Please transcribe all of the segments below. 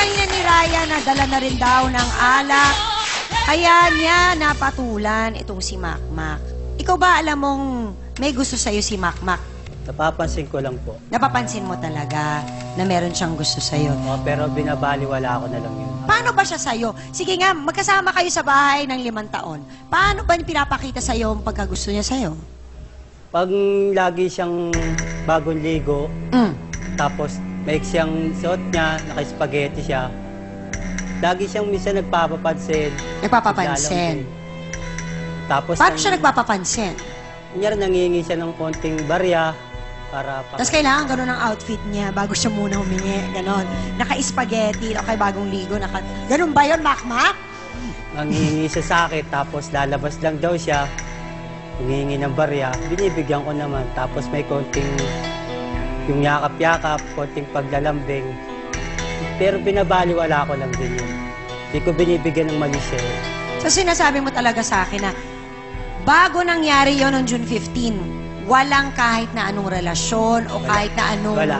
kanina ni Raya na dala na rin daw ng alak. Kaya niya napatulan itong si Makmak. Ikaw ba alam mong may gusto sa'yo si Makmak? Napapansin ko lang po. Napapansin mo talaga na meron siyang gusto sa'yo. Pero binabaliwala ko na lang yun. Paano ba siya sa'yo? Sige nga, magkasama kayo sa bahay ng 5 taon. Paano ba pinapakita sa'yo ang pagkagusto niya sa'yo? Pag lagi siyang bagong ligo, tapos may siyang suot niya, naka-spaghetti siya, lagi siyang minsan nagpapapansin. Nagpapapansin. Tapos, Paano siya nagpapapansin? kunyari nangihingi siya ng konting barya para... Tapos kailangan ganun ang outfit niya bago siya muna humingi. Ganon. Naka-spaghetti, okay, bagong ligo. Ganun ba yun, Makmak? Nangihingi siya sa akin, tapos lalabas lang daw siya, humihingi ng barya, binibigyan ko naman. Tapos may konting yung yakap-yakap, konting paglalambing. Pero binabaliwala ko lang din yun. Hindi ko binibigyan ng mali siya. So sinasabi mo talaga sa akin na bago nangyari yon noong June 15, walang kahit na anong relasyon o kahit na anong... Wala.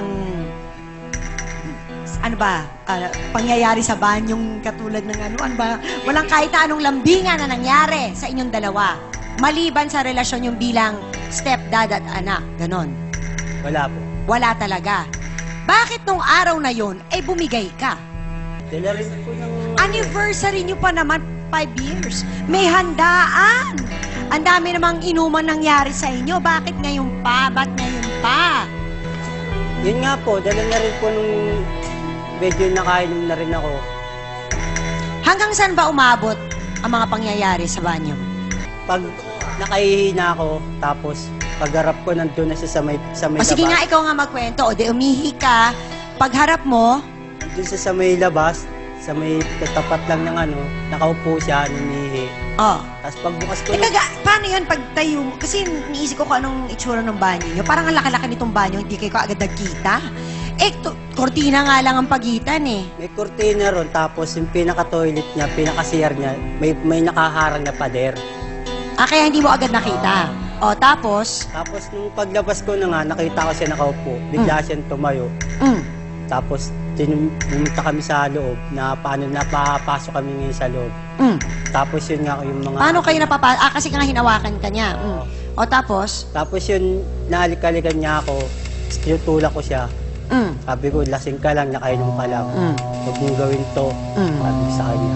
Ano ba? Pangyayari sa banyong katulad ng ano ba? Walang kahit na anong lambingan na nangyari sa inyong dalawa. Maliban sa relasyon yung bilang stepdad at anak. Ganon. Wala po. Wala talaga. Bakit nung araw na yon ay bumigay ka? Dala rin po ng... Anniversary nyo pa naman, 5 years. May handaan. Ang dami namang inuman nangyari sa inyo. Bakit ngayon pa? Ba't ngayon pa? Yun nga po, dala na rin po nung medyo nakainom na rin ako. Hanggang saan ba umabot ang mga pangyayari sa banyo? Pag nakahihi na ako, tapos pagharap ko nandun na siya sa may O sige nga, ikaw nga magkwento. O di umihi ka. Pagharap mo, Nandun siya sa may labas, sa may katapat lang ng ano, nakaupo siya, numihi. oh. Tapos pagbukas ko Paano yun pag tayo mo? Kasi niisip ko kung anong itsura ng banyo nyo. Parang ang laki-laki nitong banyo, hindi kayo agad nagkita. Kortina nga lang ang pagitan eh. may kurtina ron, tapos yung pinaka-toilet niya, pinaka-CR niya, may nakaharang na pader. Kaya hindi mo agad nakita. O, tapos? Tapos nung paglabas ko na nga, nakita ko siya nakaupo. Bigla siyang tumayo. Tapos pumunta kami sa loob na paano napapasok kami ngayon sa loob. Tapos yun nga yung mga... Paano kayo kasi nga hinawakan ka niya. O, tapos? Tapos yun, nahalik-halikan niya ako, tinutulak ko siya. Sabi ko, lasing ka lang, nakainom ka lang. Huwag mong gawin to, sabi ko sa kanya.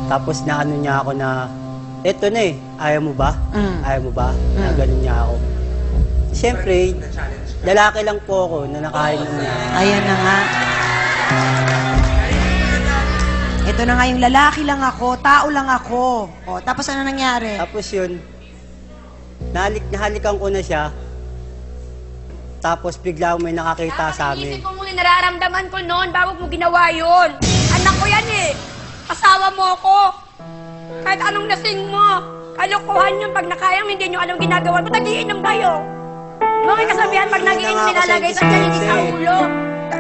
Tapos naano niya ako na, eto na eh, ayaw mo ba? Ayaw mo ba? Na ganun niya ako. Siyempre, lalaki lang po ako na nakainom niya. Ayan na nga. Ito na nga yung lalaki lang ako, tao lang ako. O, tapos ano nangyari? Tapos yun, nahalikan ko na siya. Tapos bigla may nakakita sa amin. Iisip ko muna nararamdaman ko noon bago mo ginawa yun. Anak ko yan eh. Asawa mo ako. Kahit anong lasing mo. Kalokohan yun pag nakayang hindi nyo alam ginagawa mo. Nag-iinom kayo. Mga kasabihan pag nag-iinom nilalagay sa dyan, hindi sa ulo.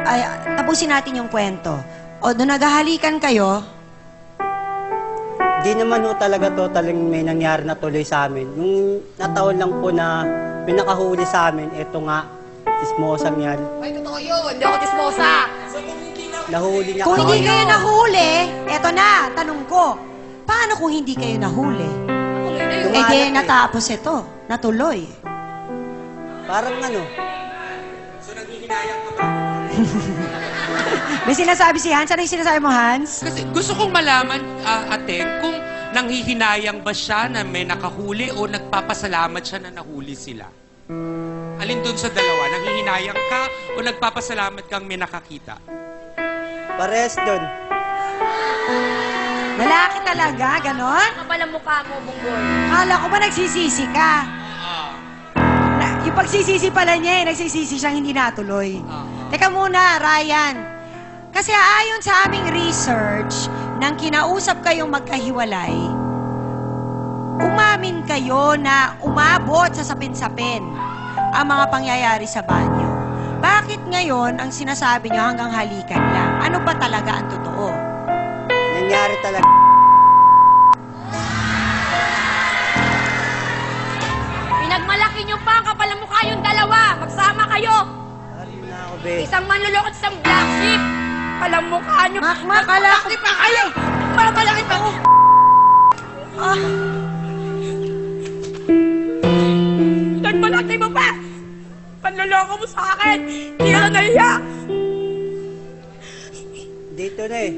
Ay, tapusin natin yung kwento. O, doon naghahalikan kayo, Di naman ho talaga totaling may nangyari na tuloy sa amin. Nung nataon lang po na may nakahuli sa amin, eto nga, tismosang yan. Ay, totoo yun. Hindi ako tismosa. Nahuli niya kung kami. hindi kayo nahuli, eto na, tanong ko, paano kung hindi kayo nahuli? Yung Eh di anak natapos ito, natuloy. Parang ano, May sinasabi si Hans. Ano yung sinasabi mo, Hans? Kasi gusto kong malaman, ate, kung nanghihinayang ba siya na may nakahuli o nagpapasalamat siya na nahuli sila? Alin dun sa dalawa? Nanghihinayang ka o nagpapasalamat kang may nakakita? pares doon. Lalaki talaga, ganon? Kapal ang mukha mo, Bunggoy. Kala ko ba nagsisisi ka? Yung pagsisisi pala niya nagsisisi siyang hindi natuloy. Teka muna, Ryan. Kasi ayon sa aming research, nang kinausap kayong magkahiwalay, umamin kayo na umabot sa sapin-sapin ang mga pangyayari sa banyo. Bakit ngayon ang sinasabi niyo hanggang halikan lang? Ano ba talaga ang totoo? Nangyari talaga. Pinagmalaki nyo pa ang kapal ang mukha yung dalawa. Magsama kayo. Sorry na ako, be. Isang manlulokot, isang black sheep. Alam mukha niyo. Makmak, kala ko. Malaki pa kayo! Malaki pa! Ah, Nagbalati mo pa! Panloloko mo sa akin! Hindi ka na nahiya! Dito na eh.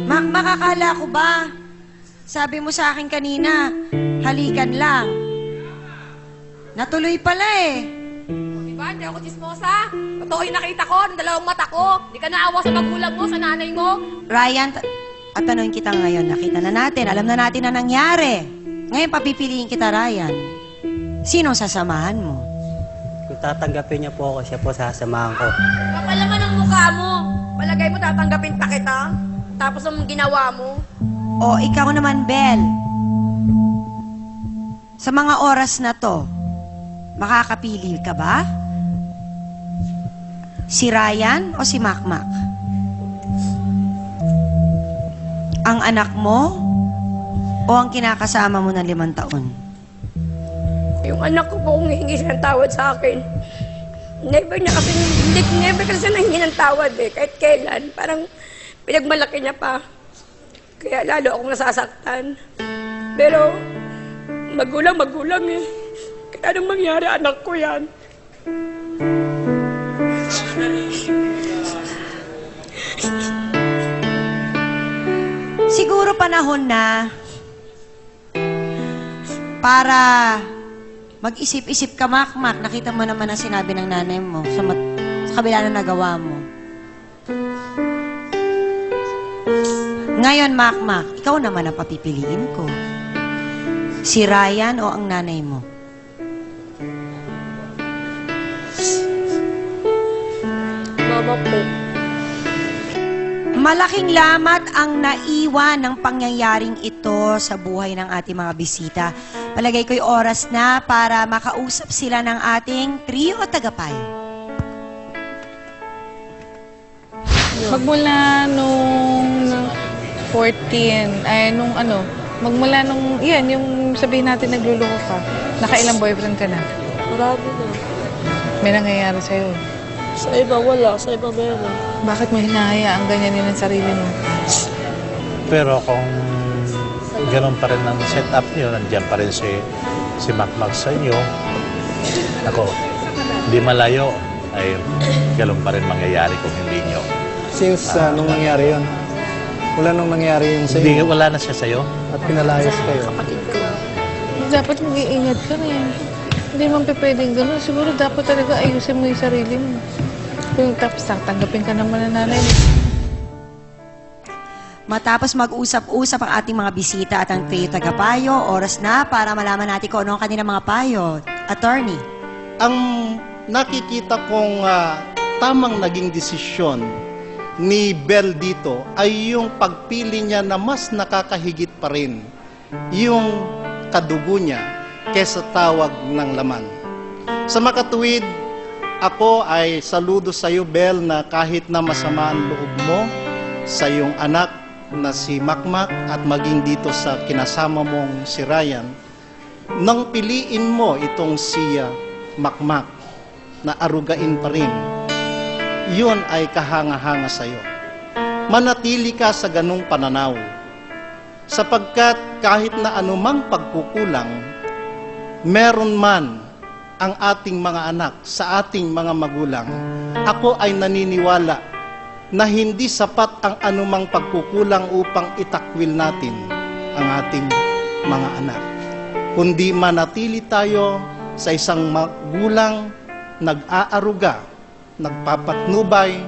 Makmak, akala ko ba? Sabi mo sa akin kanina, halikan lang. Natuloy pala eh. Diba? Hindi ako chismosa. Totoo yung nakita ko, ng dalawang mata ko. Hindi ka naawa sa magulang mo, sa nanay mo. Ryan, at tanongin kita ngayon, nakita na natin, alam na natin na nangyari. Ngayon, papipiliin kita, Ryan. Sino sasamahan mo? Kung tatanggapin niya po ako, siya po sasamahan ko. Kapal naman ang mukha mo. Palagay mo tatanggapin pa kita. Tapos ang ginawa mo. O, ikaw naman, Bel. Sa mga oras na to, makakapili ka ba? Si Ryan o si Makmak? Ang anak mo o ang kinakasama mo ng 5 taon? Yung anak ko po kung hihingi siya ng tawad sa akin. Never kasi siya nahingi ng tawad eh. Kahit kailan. Parang pinagmalaki niya pa. Kaya lalo akong nasasaktan. Pero, magulang eh. Kaya anong mangyari, anak ko yan. Siguro panahon na para mag-isip-isip ka, Makmak. Nakita mo naman ang sinabi ng nanay mo sa kabila na nagawa mo. Ngayon, Makmak, ikaw naman ang papipiliin ko. Si Ryan o ang nanay mo? Mama po. Malaking lamat ang naiwan ng pangyayaring ito sa buhay ng ating mga bisita. Palagay ko'y oras na para makausap sila ng ating trio o tagapayo. Magmula nung 14, magmula nung, yan, yung sabihin natin nagluloko ka, nakailang boyfriend ka na? Marami na. May nangyayari sa'yo. Sa iba wala, sa iba meron. Bakit mo hinahayaan ganyan din ang sarili mo? Pero kung gano'n pa rin ang setup niyo, nandiyan pa rin si Makmak sa inyo, ako, hindi malayo, ay gano'n pa rin mangyayari kung hindi niyo. Since nung nangyari yun, wala nung nangyari yun sa Hindi, inyo wala na siya sa'yo? at pinalayas kayo. Dapat mag-iingat ka rin. Hindi man pwedeng gano'n. Siguro dapat talaga ayusin mo yung sarili mo. Kung tapos tanggapin ka naman ng nanay mo. Matapos mag-usap-usap ang ating mga bisita at ang trio tagapayo, oras na para malaman natin kung ano ang kanilang mga payo. Attorney. Ang nakikita kong tamang naging desisyon ni Bel dito ay yung pagpili niya na mas nakakahigit pa rin yung kadugo niya kesa tawag ng laman. Sa makatuwid, ako ay saludo sa iyo, Bel, na kahit na masama ang loob mo sa iyong anak na si Makmak at maging dito sa kinasama mong si Ryan, nang piliin mo itong si Makmak na arugain pa rin, yun ay kahanga-hanga sa iyo. Manatili ka sa ganung pananaw, sapagkat kahit na anumang pagkukulang, meron man ang ating mga anak sa ating mga magulang, ako ay naniniwala na hindi sapat ang anumang pagkukulang upang itakwil natin ang ating mga anak. Kundi manatili tayo sa isang magulang nag-aaruga, nagpapatnubay,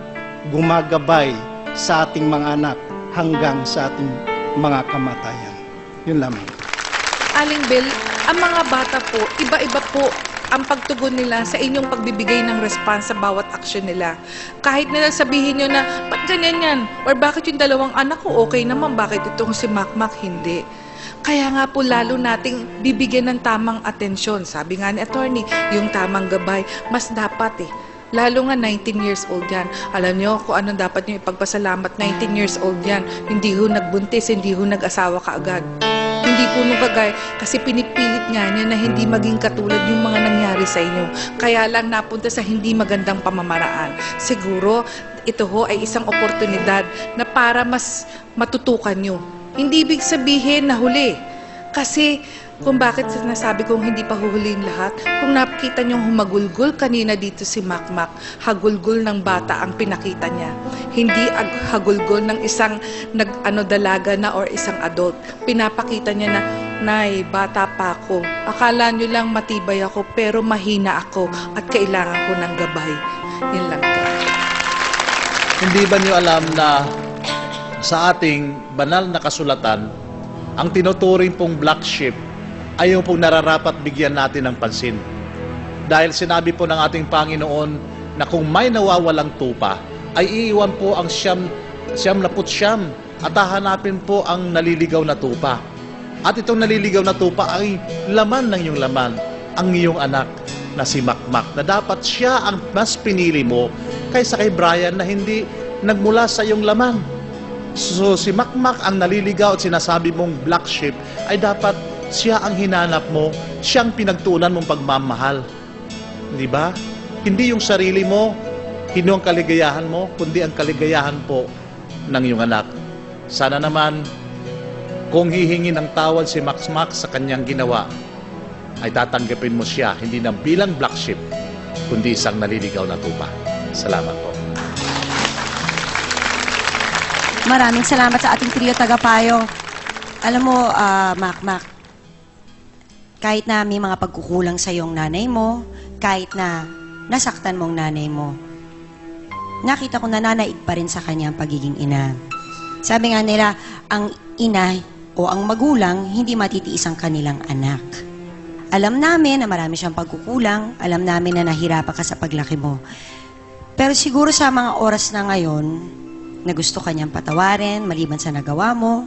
gumagabay sa ating mga anak hanggang sa ating mga kamatayan. Yun lamang. Aling Bel, ang mga bata po, iba-iba po ang pagtugon nila sa inyong pagbibigay ng response sa bawat aksyon nila. Kahit nila sabihin nyo na, ba't ganyan yan? Or bakit yung dalawang anak ko okay naman, bakit itong si Makmak hindi? Kaya nga po lalo nating bibigyan ng tamang atensyon. Sabi nga ni attorney, yung tamang gabay, mas dapat eh. Lalo nga 19 years old yan. Alam nyo kung anong dapat nyo ipagpasalamat, 19 years old yan. Hindi ho nagbuntis, hindi ho nag-asawa kaagad. Hindi po nung kagaya, kasi pinipilit nga niya na hindi maging katulad yung mga nangyari sa inyo. Kaya lang napunta sa hindi magandang pamamaraan. Siguro, ito ho ay isang oportunidad na para mas matutukan nyo. Hindi ibig sabihin na huli. Kasi kung bakit sinasabi kong hindi pa huhulihin lahat, kung nakita niyong humagulgol kanina dito si Makmak, hagulgol ng bata ang pinakita niya. Hindi hagulgol ng isang dalaga na or isang adult. Pinapakita niya na, Nay, bata pa ako. Akala niyo lang matibay ako pero mahina ako at kailangan ko ng gabay. Yun lang. Hindi ba niyo alam na sa ating banal na kasulatan, ang tinuturing pong black sheep ay yung pong nararapat bigyan natin ng pansin. Dahil sinabi po ng ating Panginoon na kung may nawawalang tupa, ay iiwan po ang siyam at hahanapin po ang naliligaw na tupa. At itong naliligaw na tupa ay laman ng iyong laman, ang iyong anak na si Makmak, na dapat siya ang mas pinili mo kaysa kay Brian na hindi nagmula sa iyong laman. So si Makmak ang naliligaw at sinasabi mong black sheep ay dapat siya ang hinanap mo, siyang pinagtuunan mong pagmamahal. Di ba? Hindi yung sarili mo, hindi ang kaligayahan mo, kundi ang kaligayahan po ng iyong anak. Sana naman, kung hihingi ng tawad si Makmak sa kanyang ginawa, ay tatanggapin mo siya, hindi na bilang black sheep, kundi isang naliligaw na tupa. Salamat po. Maraming salamat sa ating trio tagapayo. Alam mo, Makmak, kahit na may mga pagkukulang sa iyong nanay mo, kahit na nasaktan mong nanay mo, nakita ko na nanaig pa rin sa kanya ang pagiging ina. Sabi nga nila, ang ina o ang magulang, hindi matitiis ang kanilang anak. Alam namin na marami siyang pagkukulang, alam namin na nahirapan ka sa paglaki mo. Pero siguro sa mga oras na ngayon, na gusto kanyang patawarin, maliban sa nagawa mo,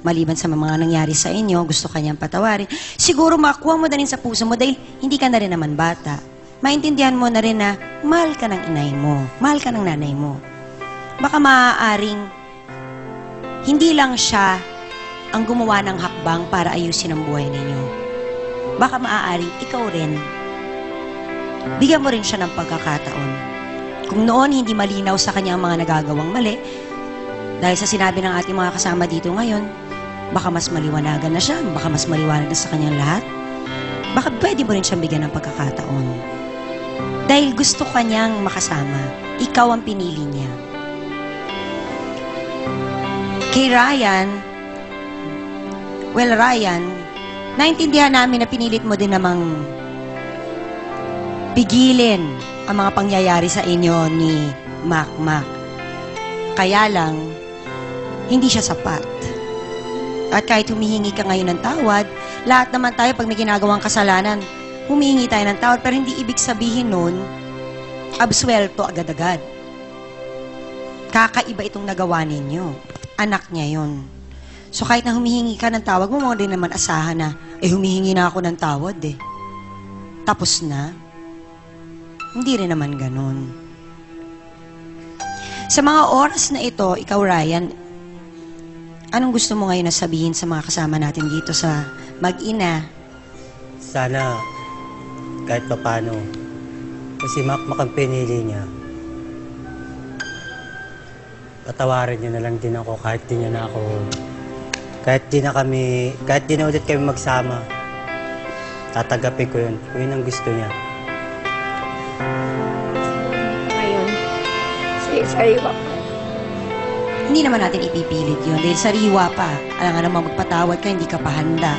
maliban sa mga nangyari sa inyo, gusto kanyang patawarin, siguro makuha mo na rin sa puso mo dahil hindi ka na rin naman bata. Maintindihan mo na rin na mahal ka ng inay mo, mahal ka ng nanay mo. Baka maaaring hindi lang siya ang gumawa ng hakbang para ayusin ang buhay ninyo. Baka maaaring ikaw rin, bigyan mo rin siya ng pagkakataon. Kung noon hindi malinaw sa kanya ang mga nagagawang mali, dahil sa sinabi ng ating mga kasama dito ngayon, baka mas maliwanagan na siya, baka mas maliwanag na sa kanyang lahat. Baka pwede mo rin siyang bigyan ng pagkakataon. Dahil gusto kanyang makasama, ikaw ang pinili niya. Kay Ryan, naintindihan namin na pinilit mo din namang pigilin ang mga pangyayari sa inyo ni Makmak. Kaya lang, hindi siya sapat. At kahit humihingi ka ngayon ng tawad, lahat naman tayo pag may ginagawang kasalanan, humihingi tayo ng tawad, pero hindi ibig sabihin nun, absuelto agad-agad. Kakaiba itong nagawa ninyo. Anak niya yon. So kahit na humihingi ka ng tawad, mo din naman asahan na, humihingi na ako ng tawad eh. Tapos na. Hindi rin naman ganun. Sa mga oras na ito, ikaw Ryan, anong gusto mo ngayon na sabihin sa mga kasama natin dito sa mag-ina? Sana, kahit pa paano, kasi Makmak ang pinili niya, patawarin niyo na lang din ako kahit di niya na ako, kahit di na ulit kami magsama, tatanggapin ko yun. Kung yun ang gusto niya. Ngayon, sariwa. Hindi naman natin ipipilit yun. Dahil sariwa pa. Alam nga naman magpatawad ka, hindi ka pa handa.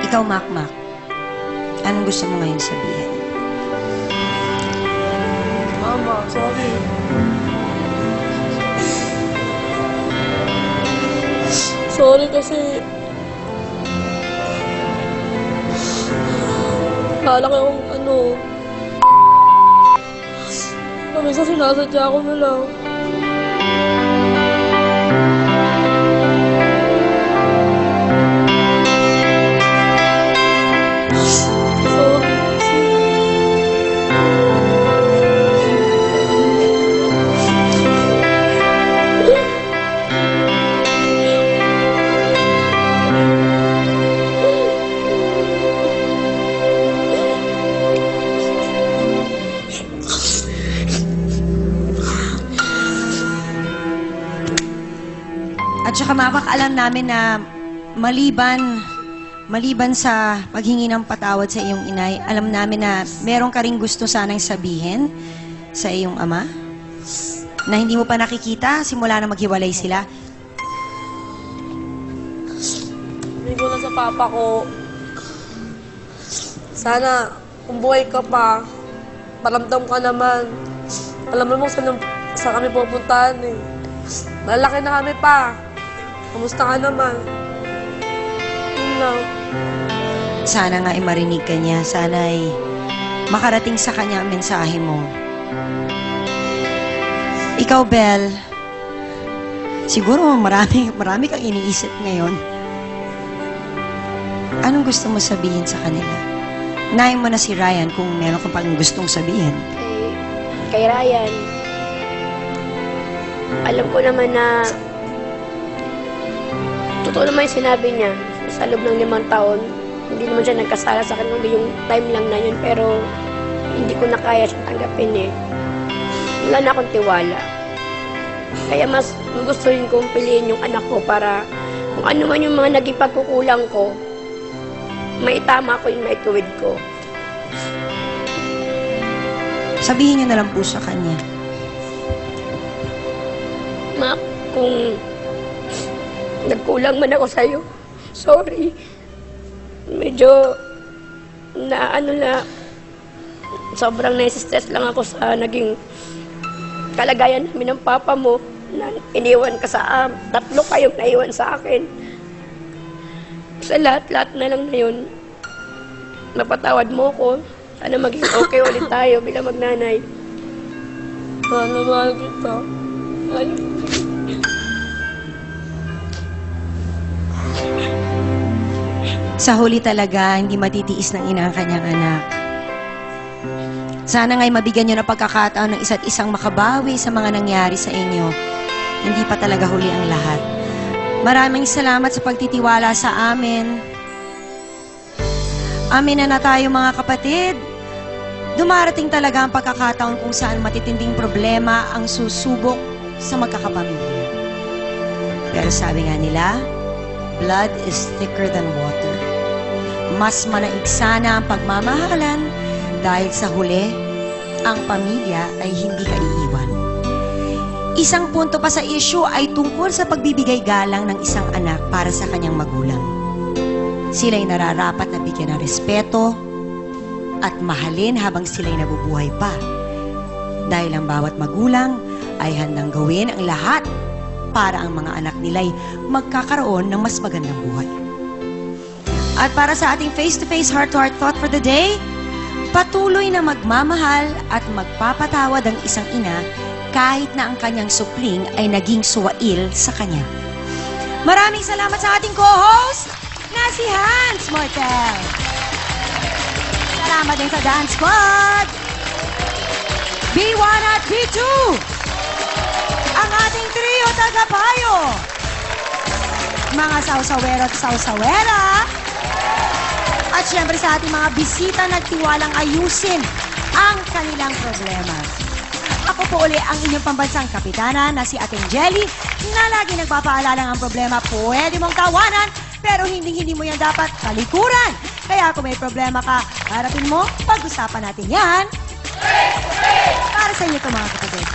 Ikaw, Makmak, anong gusto mo ngayon sabihin? Mama, sorry. Sorry kasi kala ko yung minsan sinasadya ko na lang. Sorry kasi. At saka makakaalam namin na maliban sa paghingi ng patawad sa iyong inay, alam namin na meron ka ring gusto sanang sabihin sa iyong ama na hindi mo pa nakikita simula na maghiwalay sila. Hindi ko na sa papa ko. Sana, kung buhay ka pa, paramdam ka naman. Alam mo saan kami pupuntahan eh. Lalaki na kami pa. Kamusta ka naman? Yun lang. Sana nga ay marinig ka niya. Sana ay makarating sa kanya ang mensahe mo. Ikaw, Belle, siguro marami kang iniisip ngayon. Anong gusto mo sabihin sa kanila? Unahin mo na si Ryan kung meron kang pang gustong sabihin. Kay Ryan, alam ko naman na totoo naman yung sinabi niya. Sa loob ng 5 taon, hindi naman siya nagkasala sa akin, kundi yung time lang na yun. Pero hindi ko na kaya siyang tanggapin eh. Wala na akong tiwala. Kaya mas gustuhin kong piliin yung anak ko para kung ano man yung mga naging pagkukulang ko, maitama ko yung maituwid ko. Sabihin niyo na lang po sa kanya. Ma, kung nagkulang man ako sa'yo, sorry. Medyo sobrang nai-stress lang ako sa naging kalagayan namin ng papa mo na iniwan ka sa 3 kayong naiwan sa akin. Sa lahat-lahat na lang na yun, napatawad mo ko. Sana maging okay ulit tayo bilang magnanay. Mahal na mahal kita. Mahal. Sa huli talaga, hindi matitiis ng ina ang kanyang anak. Sana nga'y mabigyan niyo ng pagkakataon ng isa't isang makabawi sa mga nangyari sa inyo. Hindi pa talaga huli ang lahat. Maraming salamat sa pagtitiwala sa amin. Amin na tayo mga kapatid. Dumarating talaga ang pagkakataon kung saan matitinding problema ang susubok sa magkakapamilya. Pero sabi nga nila, blood is thicker than water. Mas manaig sana ang pagmamahalan dahil sa huli, ang pamilya ay hindi ka iiwan. Isang punto pa sa issue ay tungkol sa pagbibigay galang ng isang anak para sa kanyang magulang. Sila'y nararapat na bigyan ng respeto at mahalin habang sila'y nabubuhay pa. Dahil ang bawat magulang ay handang gawin ang lahat para ang mga anak nila'y magkakaroon ng mas magandang buhay. At para sa ating face-to-face heart-to-heart thought for the day, patuloy na magmamahal at magpapatawad ang isang ina kahit na ang kanyang supling ay naging suwail sa kanya. Maraming salamat sa ating co-host na si Hans Mortel. Salamat din sa Dance Squad. B1 at B2. Ang ating trio tagapayo. Mga sausawero at sausawera. At syempre sa ating mga bisita nagtiwalang ayusin ang kanilang problema. Ako po uli ang inyong pambansang kapitana na si Ating Jelly na lagi nagpapaalala ang problema pwede mong tawanan pero hindi mo yan dapat talikuran. Kaya kung may problema ka, harapin mo, pag-usapan natin yan. Para sa inyo ito mga kapatid.